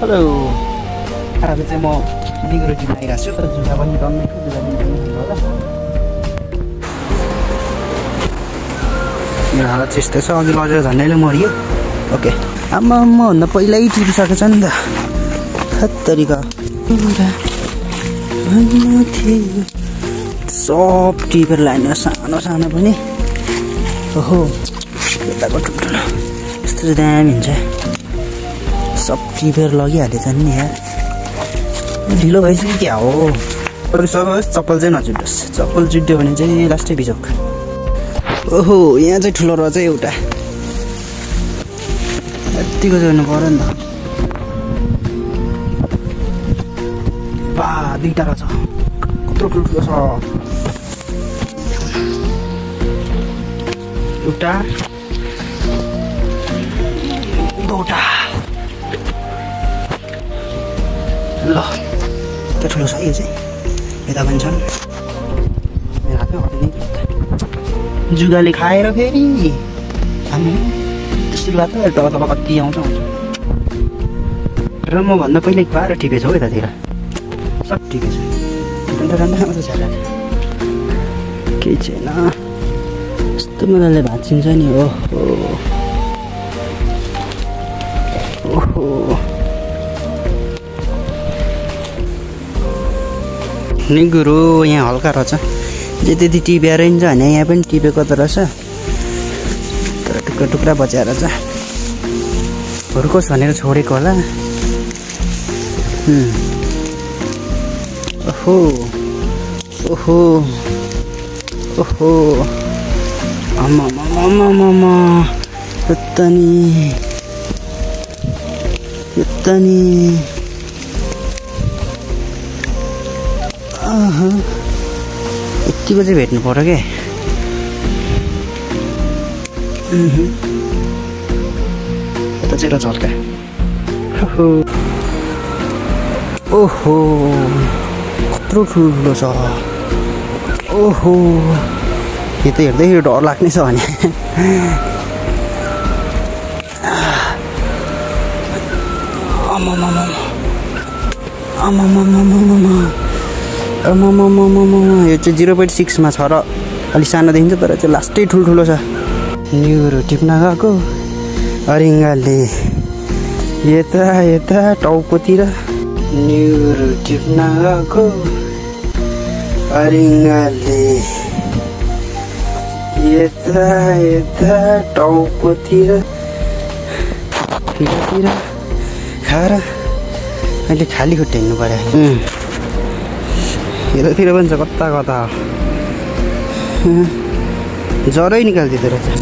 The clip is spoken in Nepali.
हेलो आज चाहिँ म निगुरो टिम आइरहेको छु तर जुगा पनि डम्मै जुगा होला मेरो हालत त्यस्तो छ अघि लगेर झन्डैले मरियो ओके आमा म भन्दा पहिल्यै टिपिसकेको छ नि त खत्तरीका सब टिपेर लाने सानो सानो पनि ओहो यताको ठुल्ठुलो यस्तो चाहिँ दामी हुन्छ सब टिपेर लगिहालेछ नि यार ढिलो भइसक्यो क्या हो अरू सब चप्पल चाहिँ नचुटोस् चप्पल चुट्यो भने चाहिँ लास्टै बिजोक ओहो यहाँ चाहिँ ठुलो रहेछ एउटा यतिको जोड्नु पर्यो नि त बा दुईटा रहेछ कत्रो ठुलो छ एउटा दुईटा ल त्यो ठुलो छ यो चाहिँ यता पनि छन् मेरो हातमा हटिँदै जुगाले खाएर फेरि हामी सुरुवात तब तब कति आउँछ र म भन्दा पहिले बाह्र ठिकै छ हौ यतातिर सब ठिकै छ ठन्डा मात्रै छ केही छैन यस्तो मजाले भाँचिन्छ नि ओहो ओहो निगुरो यहाँ हल्का रहेछ जे त्यति टिपेर नि छ होइन यहाँ पनि टिपेको त रहेछ तर टुक्रा टुक्रा बचाएर छ हुर्कोस् भनेर छोडेको होला ओहो ओहो ओहो आमा यता नि यतिको चाहिँ भेट्नु पर्यो क्या यता चाहिँ रहेछ हल्का ओहो कत्रो ठुलो छ ओहो यो त हेर्दै डर लाग्ने छ भने यो चाहिँ 0.6 मा छ र अलि सानो देखिन्छ तर चाहिँ लास्टै ठुल्ठुलो छ निगुरो टिप्न गएको अरिङ्गाले यता टाउकोतिर निगुरो टिप्न गएको अरिङ्गाले यता टाउकोतिर फिरातिर खाएर अहिले खाली खुट्टा हिँड्नु पर्यो यतातिर पनि छ कता जरै निकालिदिँदो रहेछ